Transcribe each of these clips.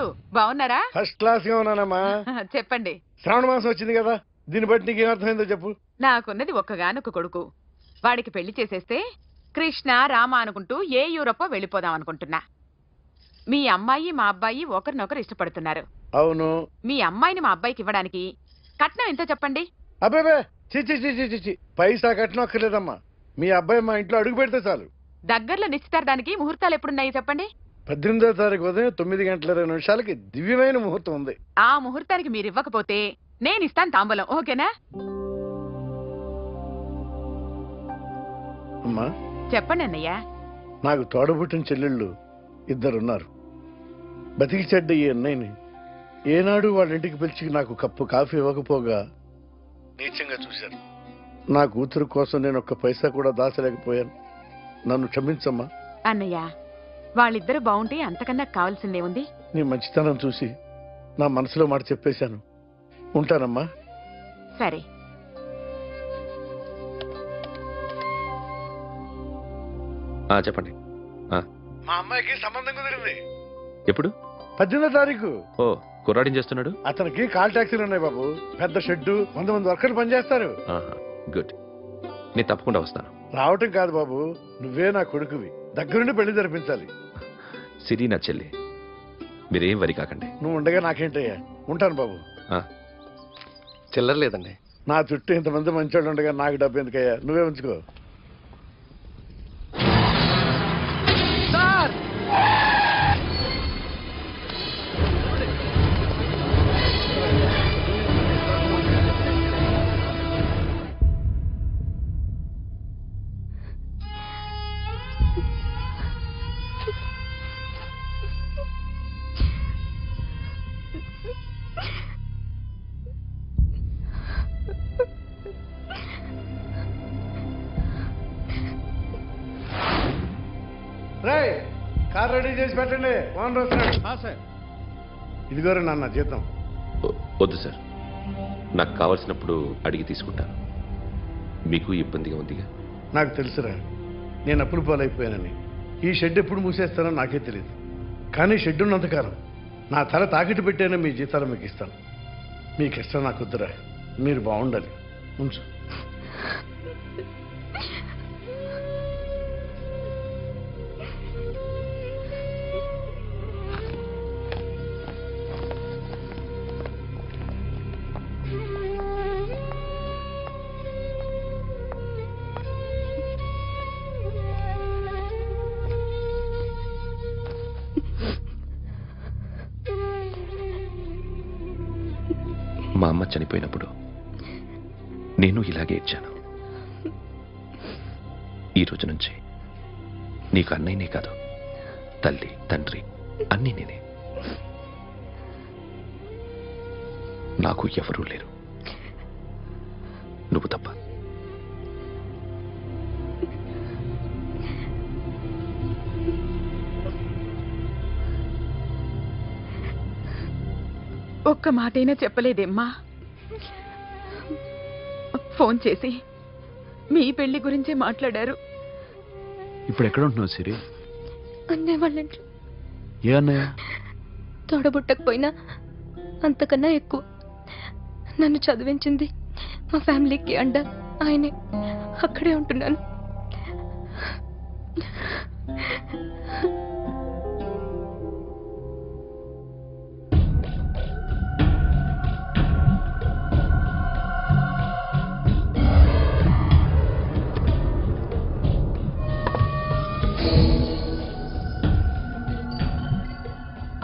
గారు బాగున్నారా? First class గా ఉన్నానమ్మా. చెప్పండి. శ్రావణ మాసం వచ్చింది కదా, దీన్ని బట్టి నీకు ఏమర్థమైందో చెప్పు. నాకున్నది ఒక్కగానొక్క కొడుకు. వాడికి పెళ్లి చేసేస్తే కృష్ణ రామ అనుకుంటూ ఏ యూరోపో వెళ్ళిపోదాం అనుకుంటున్నా. మీ అమ్మాయి మా అబ్బాయి ఒకరినొకరు ఇష్టపడుతున్నారు. అవును. మీ అమ్మాయిని మా అబ్బాయికి ఇవ్వడానికి కట్నం ఎంతో చెప్పండి. అబ్బే చిచి చిచి చిచి, పైసా కట్నం అక్కర్లేదమ్మా. మీ అబ్బాయి మా ఇంట్లో అడుగు పెడితే చాలు. దగ్గరలో నిశ్చితార్థానికి ముహూర్తాలు ఎప్పుడున్నాయి చెప్పండి. 18వ తారీఖు ఉదయం 9:20 దివ్యమైన ముహూర్తం ఉంది. ఆ ముహూర్తానికి మీరు ఇవ్వకపోతే నేను ఇస్తాను తాంబూలం. ఓకేనా? అమ్మా చెప్పండి అన్నయ్య. నాకు తోడబుట్టిన చెల్లెళ్ళు ఇద్దరున్నారు. బతికి చెడ్డ ఈ అన్నయ్యని ఏనాడు వాళ్ళ ఇంటికి పిలిచి నాకు కప్పు కాఫీ ఇవ్వకపోగా నీచంగా చూశారు. నా కూతురు కోసం నేను ఒక్క పైసా కూడా దాచలేకపోయాను. నన్ను క్షమించమ్మా. అన్నయ్య, వాళ్ళిద్దరూ బాగుంటే అంతకన్నా కావాల్సిందే ఉంది. నీ మంచితనం చూసి నా మనసులో మాట చెప్పేశాను. ఉంటానమ్మా. సరే. చెప్పండి. మా అమ్మాయికి సంబంధం కుదిరింది. ఎప్పుడు? 18వ తారీఖు. ఓ, కుర్రాడేం చేస్తున్నాడు? అతనికి కాల్ టాక్సీలు ఉన్నాయి బాబు. పెద్ద షెడ్డు, 100 మంది వర్కర్లు పనిచేస్తారు. గుడ్. నేను తప్పకుండా వస్తాను. రావటం కాదు బాబు, నువ్వే నా కొడుకువి. దగ్గరుండి పెళ్లి జరిపించాలి. సిరి నా చెల్లి, మీరేం వరి కాకండి. నువ్వు ఉండగా నాకేంటయ్యా. ఉంటాను బాబు. చిల్లర లేదండి. నా చుట్టూ ఇంతమంది మంచోళ్ళు ఉండగా నాకు డబ్బు ఎందుకయ్యా? నువ్వే ఉంచుకో. కార్ రెడీ చేసి పెట్టండి. ఓనర్ వస్తున్నాడు. ఇదిగోరా నాన్న జీతం. వద్దు సార్, నాకు కావాల్సినప్పుడు అడిగి తీసుకుంటాను. మీకు ఇబ్బందిగా ఉందిగా? నాకు తెలుసురా, నేను అప్పులు పాలైపోయానని. ఈ షెడ్ ఎప్పుడు మూసేస్తానో నాకే తెలియదు. కానీ షెడ్ ఉన్నంతకాలం నా తల తాకిట్టు పెట్టైనా మీ జీతాలు మీకు ఇస్తాను. మీకు ఇష్టం నాకు వద్దురా. మీరు బాగుండాలి. ఉంచు. మా అమ్మ చనిపోయినప్పుడు నేను ఇలాగే ఇచ్చాను. ఈ రోజు నుంచి నీకు అన్నయ్యనే కాదు, తల్లి తండ్రి అన్నీ నేనే. నాకు ఎవరూ లేరు, నువ్వు తప్ప. ఒక్క మాటైనా చెప్పలేదేమ్మా? ఫోన్ చేసి మీ పెళ్లి గురించే మాట్లాడారు. ఇప్పుడు ఎక్కడ ఉంటున్నావు సిరి? అన్నయ్య వాళ్ళ ఇంట్లో. ఏ అన్నయ్య? తోడబుట్టకపోయినా అంతకన్నా ఎక్కువ నన్ను చదివించింది మా ఫ్యామిలీకి అండ ఆయనే. అక్కడే ఉంటున్నాను.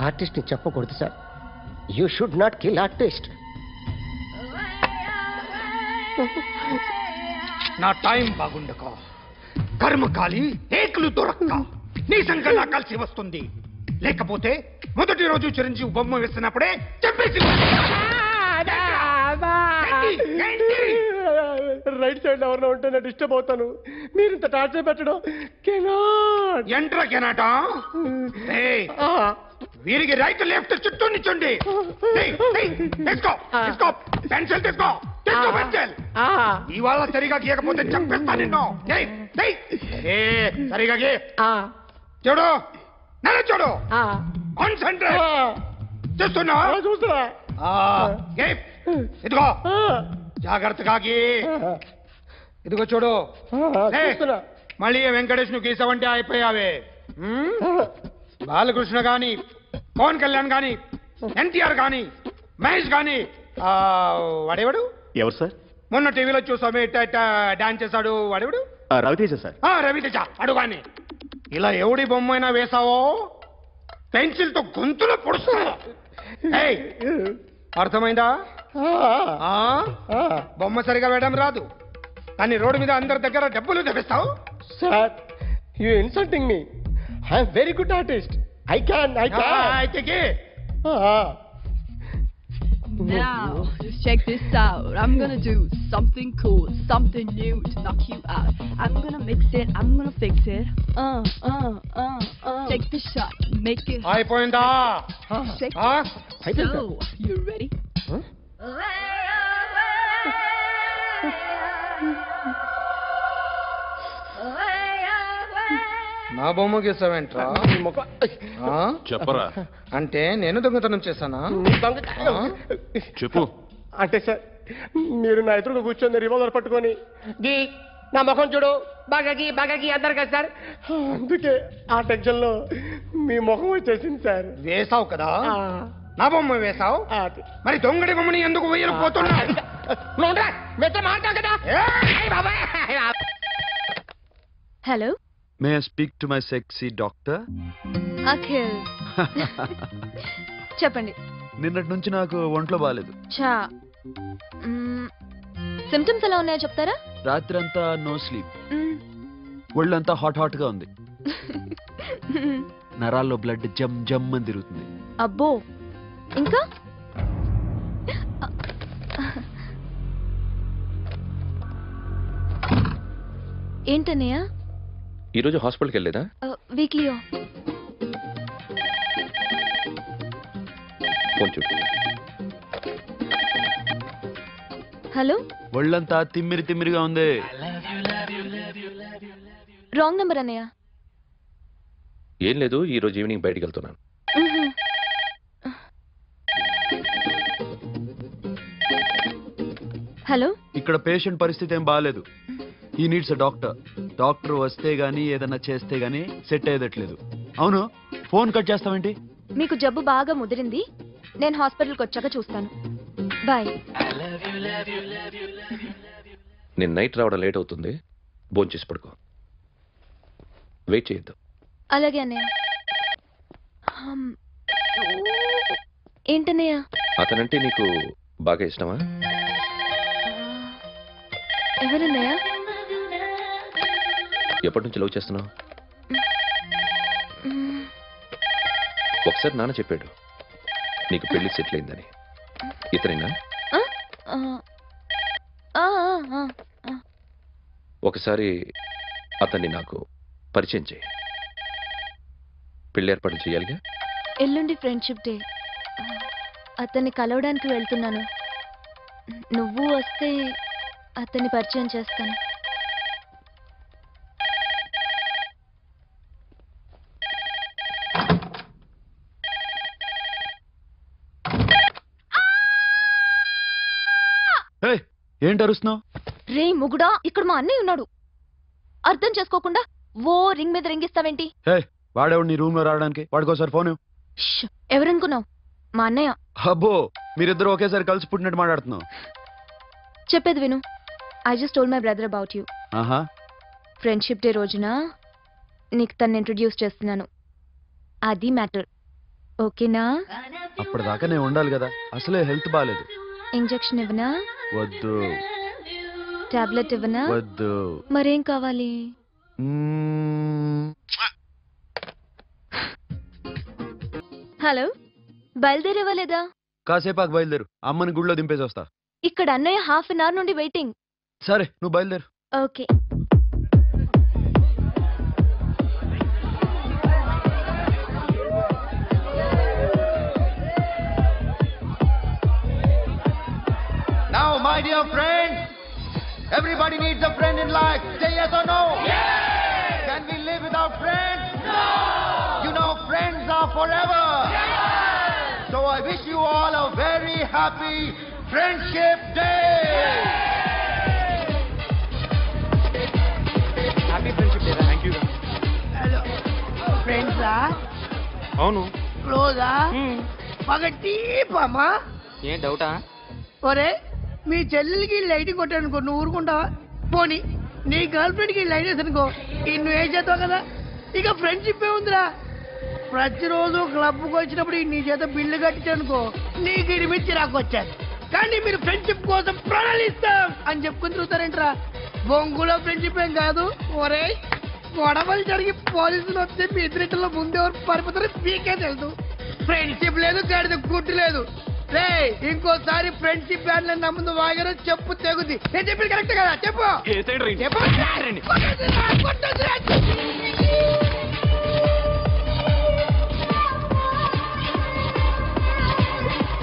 ఆర్టిస్ట్ ని చెప్పకూడదు sir. You should not kill artist. నా టైం బాగుండకో, కర్మకాలి ఏకులు దొరక్క నీ సంకల్లా కలిసి వస్తుంది. లేకపోతే మొదటి రోజు చిరంజీవి బొమ్మ వేసినప్పుడే చెప్పేసి రైట్ సైడ్ ఎవరిలో ఉంటే నేను డిస్టర్బ్ అవుతాను. మీరు ఇంత టార్చర్ పెట్టడం ఎంట్రా కెనాట. వీరికి రైట్ లెఫ్ట్ చుట్టూ నిచ్చండి. పెన్సిల్ తీసుకో, పెన్సిల్. ఇవాళ సరిగా గీయకపోతే చంపేస్తా నిన్ను. సరిగా గీ. చూడు, నన్ను చూడు. కాన్సంట్రేట్. చూస్తున్నావా? చూస్తున్నా. గేప్. ఇదిగో జాగ్రత్తగా గీ. ఇదిగో చూడు. లే. చూస్తున్నా. మళ్ళీ వెంకటేష్ ను గీసావంటే అయిపోయావే. బాలకృష్ణ గాని, పవన్ కళ్యాణ్ గాని, ఎన్టీఆర్ గాని, మహేష్ గాని, వాడేవాడు ఎవరు సార్? మొన్న టీవీలో చూసామే డాన్స్ చేశాడు వాడేవాడు? రవితేజ సార్. రవితేజ అడుగాని. ఇలా ఎవడి బొమ్మైనా వేసావో పెన్సిల్ తో గొంతులో పొడుస్తావా? ఏయ్, అర్థమైందా? బొమ్మ సరిగా వేయడం రాదు కానీ రోడ్డు మీద అందరి దగ్గర డబ్బులు తెప్పిస్తావు. Sir, you insulting me. I'm very good artist. I can. అయితే Now, just check this out. I'm gonna do something cool, something new to knock you out. I'm gonna mix it, I'm gonna fix it. Take the shot, make it. అయిపోయిందా? Shake it. So, you ready? నా బొమ్మ గీసావేంట్రా? చెప్పరా. అంటే నేను దొంగతనం చేశానా? చెప్పు. అంటే సార్, మీరు నా ఎదురుగా కూర్చొని రివాల్వర్ పట్టుకొని గీ నా ముఖం చూడు బాగా గీ అందరు కదా సార్. అందుకే ఆ టెన్షన్ లో మీ ముఖం వచ్చేసింది సార్. వేసావు కదా, నా బొమ్మ వేసావు. మరి దొంగడి బొమ్మని ఎందుకు వేయకపోతున్నా? Hello, may I speak to my sexy doctor? Akhil. చెప్పండి. నిన్నటి నుంచి నాకు ఒంట్లో బాగాలేదు. చా, సిమ్టమ్స్ ఎలా ఉన్నాయో చెప్తారా? రాత్రి అంతా నో స్లీప్, ఒళ్ళంతా హాట్ గా ఉంది, నరాల్లో బ్లడ్ జమ్ జమ్ అని తిరుగుతుంది. అబ్బో, ఇంకా? ఏంటన్నయ్య? ఈరోజు హాస్పిటల్కి వెళ్ళలేదా? వీక్లీ. ఫోన్ చూడు. హలో, ఒళ్ళంతా తిమ్మిరిగా ఉంది. రాంగ్ నెంబర్ అన్నయ్య. ఏం లేదు, ఈ రోజు ఈవినింగ్ బయటికి వెళ్తున్నాను. హలో, ఇక్కడ పేషెంట్ పరిస్థితి ఏం బాగాలేదు. ఈ నీడ్స్ డాక్టర్. డాక్టర్ వస్తే గానీ ఏదన్నా చేస్తే గానీ సెట్ అయ్యేదట్లేదు. అవును, ఫోన్ కట్ చేస్తావేంటి? మీకు జబ్బు బాగా ముదిరింది, నేను హాస్పిటల్కి వచ్చాక చూస్తాను. బాయ్. నేను నైట్ రావడం లేట్ అవుతుంది, భోంచేసి పడుకో. వెయిట్ చేయొద్దు. అలాగే అన్నయ్య. ఏంటన్నయ్య? అతనంటే నీకు బాగా ఇష్టమా? ఎవరన్నయ్య? ఎప్పటి నుంచి లవ్ చేస్తున్నావు? ఒకసారి నాన్న చెప్పాడు నీకు పెళ్లి సెటిల్ అయిందని. ఇతనేనా? ఒకసారి అతన్ని నాకు పరిచయం చేయి. పెళ్లి ఏర్పాటు చేయాలిగా. ఎల్లుండి ఫ్రెండ్షిప్ డే, అతన్ని కలవడానికి వెళ్తున్నాను. నువ్వు వస్తే అతన్ని పరిచయం చేస్తాను. ఏంటి అరుస్తున్నావు? రే ముగుడా, ఇక్కడ మా అన్నయ్య ఉన్నాడు. అర్థం చేసుకోకుండా ఓ రింగ్ మీద రింగిస్తావేంటి? వాడేవాడు నీ రూమ్ లో రావడానికి? వాడికోసారి ఫోన్. ఎవరనుకున్నావు? మా అన్నయ్య. అబ్బో, మీరిద్దరు ఒకేసారి కలిసి పుట్టినట్టు మాట్లాడుతున్నావు. చెప్పేది విను. I just told my brother about you. ఆహా. ఫ్రెండ్షిప్ డే రోజున నీకు తను ఇంట్రడ్యూస్ చేస్తున్నాను. అది మ్యాటర్. ఓకేనా? అప్పటిదాకా నేను ఉండాలి కదా, అసలే హెల్త్ బాగాలేదు. ఇంజెక్షన్ ఇవ్వనా? వద్దు. టాబ్లెట్ ఇవ్వనా? వద్దు. మరేం కావాలి? హలో, బయలుదేరేవా లేదా? కాసేపాకు బయలుదేరు, అమ్మని గుడిలో దింపేసి వస్తా. ఇక్కడ అన్నయ్య హాఫ్ అన్ అవర్ నుండి వెయిటింగ్. సరే, నువ్వు బయలుదేరు. Okay. Now, my dear friends, everybody needs a friend in life. Say yes or no? Yes! Can we live without friends? No! You know, friends are forever. Yes! So I wish you all a very happy Friendship Day. Happy friendship day. Thank you. Hello ఫ్రెండ్సా? అవును. క్లోజా? బాగా డీపమ్మా? ఏం డౌటా? ఒరే మీ చెల్లెలకి light కొట్టానుకో నువ్వు ఊరుకుంటావా? పోనీ నీ గర్ల్ ఫ్రెండ్కి లైట్ వేసానుకో నువ్వేం చేస్తావు కదా. ఇక ఫ్రెండ్షిప్ ఏ ఉందిరా. ప్రతిరోజు క్లబ్కి వచ్చినప్పుడు నీ చేత బిల్లు కట్టించానుకో నీకు ఇరిమిచ్చి రాకొచ్చాను. కానీ మీరు ఫ్రెండ్షిప్ కోసం ప్రణాళిస్తాం అని చెప్పుకుని తిరుగుతారేంట్రా? బొంగులో ఫ్రెండ్షిప్ ఏం కాదు. ఒరే గొడవలు జరిగి పోలీసులు వస్తే మీ ఇద్దరిలో ముందెవరు పరిపోతారో మీకే తెలుసు. ఫ్రెండ్షిప్ లేదు, గడిద గుడ్డు లేదు. రే ఇంకోసారి ఫ్రెండ్షిప్ బ్యాండ్ నా ముందు వాగారో చెప్పు తెగుద్ది. నేను చెప్పింది కరెక్ట్ కదా? చెప్పు.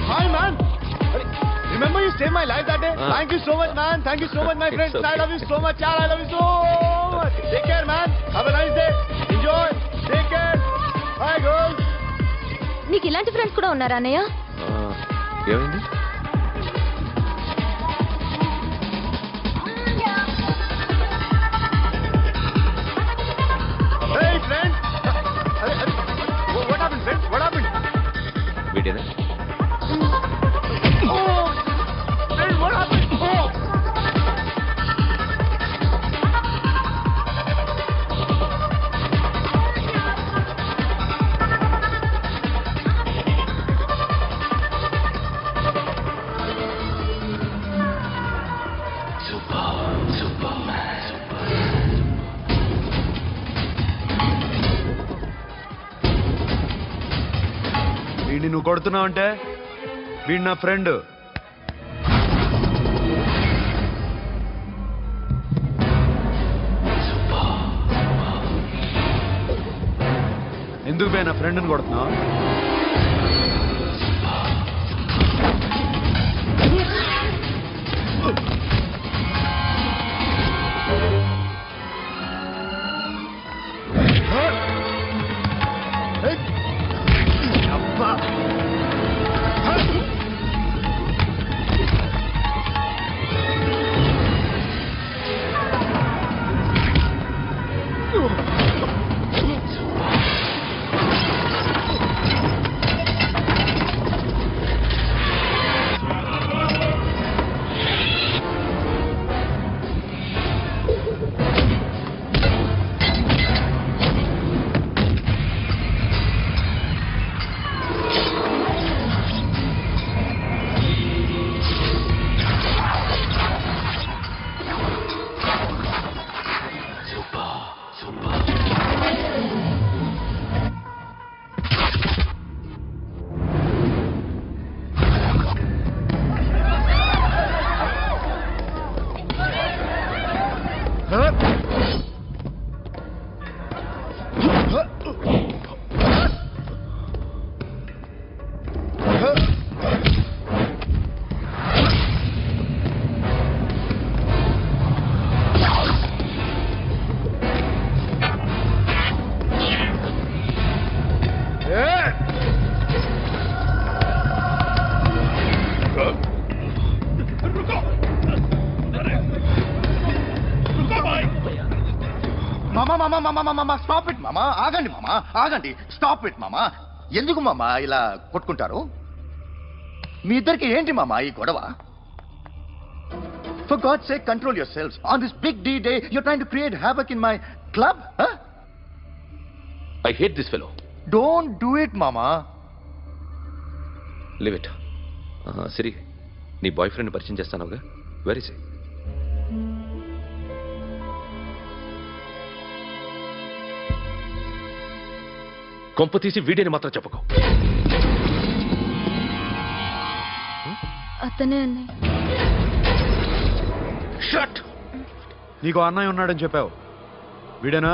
Hi man. Remember you saved my life that day? Thank you so much man. Thank you so much my friends. I love you so much. I love you so much. Take care man. Have a nice day. Enjoy. Take care. Bye girls. నీకు ఇలాంటి friends కూడా ఉన్నారా అన్నయ్య? ఏమైంది? Hey friends. What happened friends? What happened? వీడేనా? Oh. Friends what happened? Oh. వీడిని నువ్వు కొడుతున్నావు అంటే వీడు నా ఫ్రెండ్. ఎందుకు పోయి నా ఫ్రెండ్ని కొడుతున్నావు? మామా స్టాప్ ఇట్ మామా. ఆగండి మామా, ఆగండి. స్టాప్ ఇట్ మామా. ఎందుకు మామా ఇలా కొట్టుకుంటారు? మీ ఇద్దరికి ఏంటి మామా ఈ గొడవ? For God's sake, control yourselves. On this big D-Day, you're trying to create havoc in my club? Huh? I hate this fellow. Don't do it, mama. Leave it. సిరి, నీ బాయ్ ఫ్రెండ్ పరిచయం చేస్తానుగా. వెరీ సే. కొంప తీసి వీడిని మాత్రం చెప్పకు. అతనే అన్నయ్య. Shut. నీకు అన్నయ్య ఉన్నాడని చెప్పావు, వీడేనా?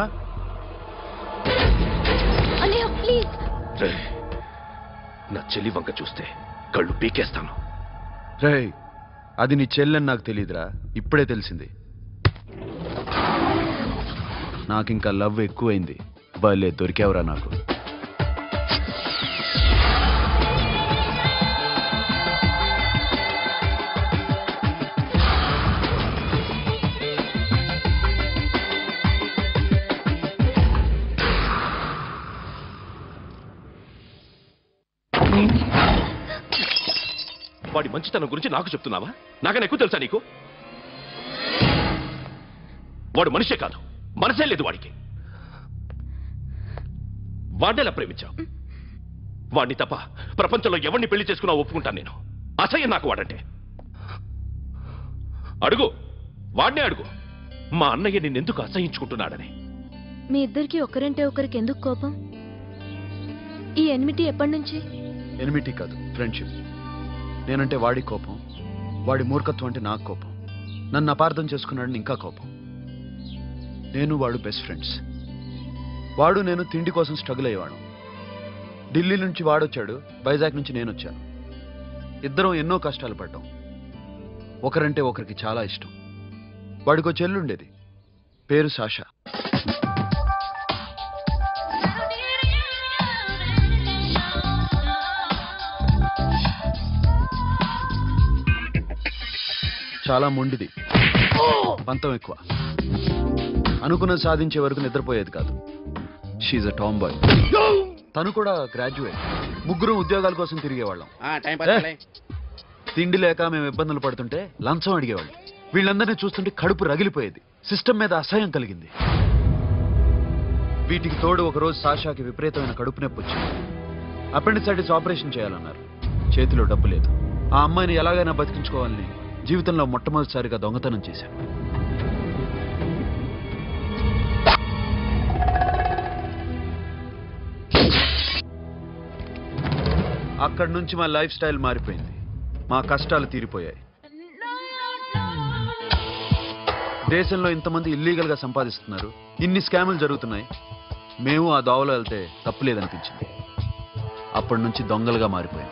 అన్నయ్య ప్లీజ్. నా చెల్లి వంక చూస్తే కళ్ళు పీకేస్తాను. రే, అది నీ చెల్లెని నాకు తెలియదురా, ఇప్పుడే తెలిసింది. నాకింకా లవ్ ఎక్కువైంది. భలే దొరికావురా నాకు. వాడి మంచితనం గురించి నాకు చెప్తున్నావా? నాకన్నా ఎక్కువ తెలుసా నీకు? వాడు మనిషే కాదు, మనసే లేదు వాడికి. వాడినేలా ప్రేమించావు? వాడిని తప్ప ప్రపంచంలో ఎవరిని పెళ్లి చేసుకున్నా ఒప్పుకుంటాను నేను. అసహ్యం నాకు వాడంటే. అడుగు, వాడినే అడుగు, మా అన్నయ్య నిన్నెందుకు అసహించుకుంటున్నాడని. మీ ఇద్దరికి ఒకరంటే ఒకరికి ఎందుకు కోపం? ఈ ఎనిమిటి ఎప్పటి నుంచి? ఎనిమిటీ కాదు, ఫ్రెండ్షిప్. నేనంటే వాడి కోపం, వాడి మూర్ఖత్వం అంటే నాకు కోపం. నన్ను అపార్థం చేసుకున్నాడని ఇంకా కోపం. నేను వాడు బెస్ట్ ఫ్రెండ్స్. వాడు నేను తిండి కోసం స్ట్రగుల్ అయ్యేవాడు. ఢిల్లీ నుంచి వాడొచ్చాడు, వైజాగ్ నుంచి నేను వచ్చాను. ఇద్దరం ఎన్నో కష్టాలు పడ్డాం. ఒకరంటే ఒకరికి చాలా ఇష్టం. వాడికో చెల్లుండేది, పేరు సాషా. చాలా మొండిది, పంతం ఎక్కువ. అనుకున్నది సాధించే వరకు నిద్రపోయేది కాదు. She's a tomboy. తను కూడా గ్రాడ్యుయేట్. ముగ్గురు ఉద్యోగాల కోసం తిరిగేవాళ్ళం. తిండి లేక మేము ఇబ్బందులు పడుతుంటే లంచం అడిగేవాళ్ళు. వీళ్ళందరినీ చూస్తుంటే కడుపు రగిలిపోయేది. సిస్టమ్ మీద అసహ్యం కలిగింది. వీటికి తోడు ఒకరోజు సాషాకి విపరీతమైన కడుపు నొప్పి వచ్చింది. అపెండిసైటిస్ ఆపరేషన్ చేయాలన్నారు. చేతిలో డబ్బు లేదు. ఆ అమ్మాయిని ఎలాగైనా బతికించుకోవాలని జీవితంలో మొట్టమొదటిసారిగా దొంగతనం చేశాను. అక్కడి నుంచి మా లైఫ్ స్టైల్ మారిపోయింది. మా కష్టాలు తీరిపోయాయి. దేశంలో ఇంతమంది ఇల్లీగల్ గా సంపాదిస్తున్నారు, ఇన్ని స్కాములు జరుగుతున్నాయి. మేము ఆ దోవలో వెళ్తే తప్పులేదనిపించింది. అప్పటి నుంచి దొంగలుగా మారిపోయాం.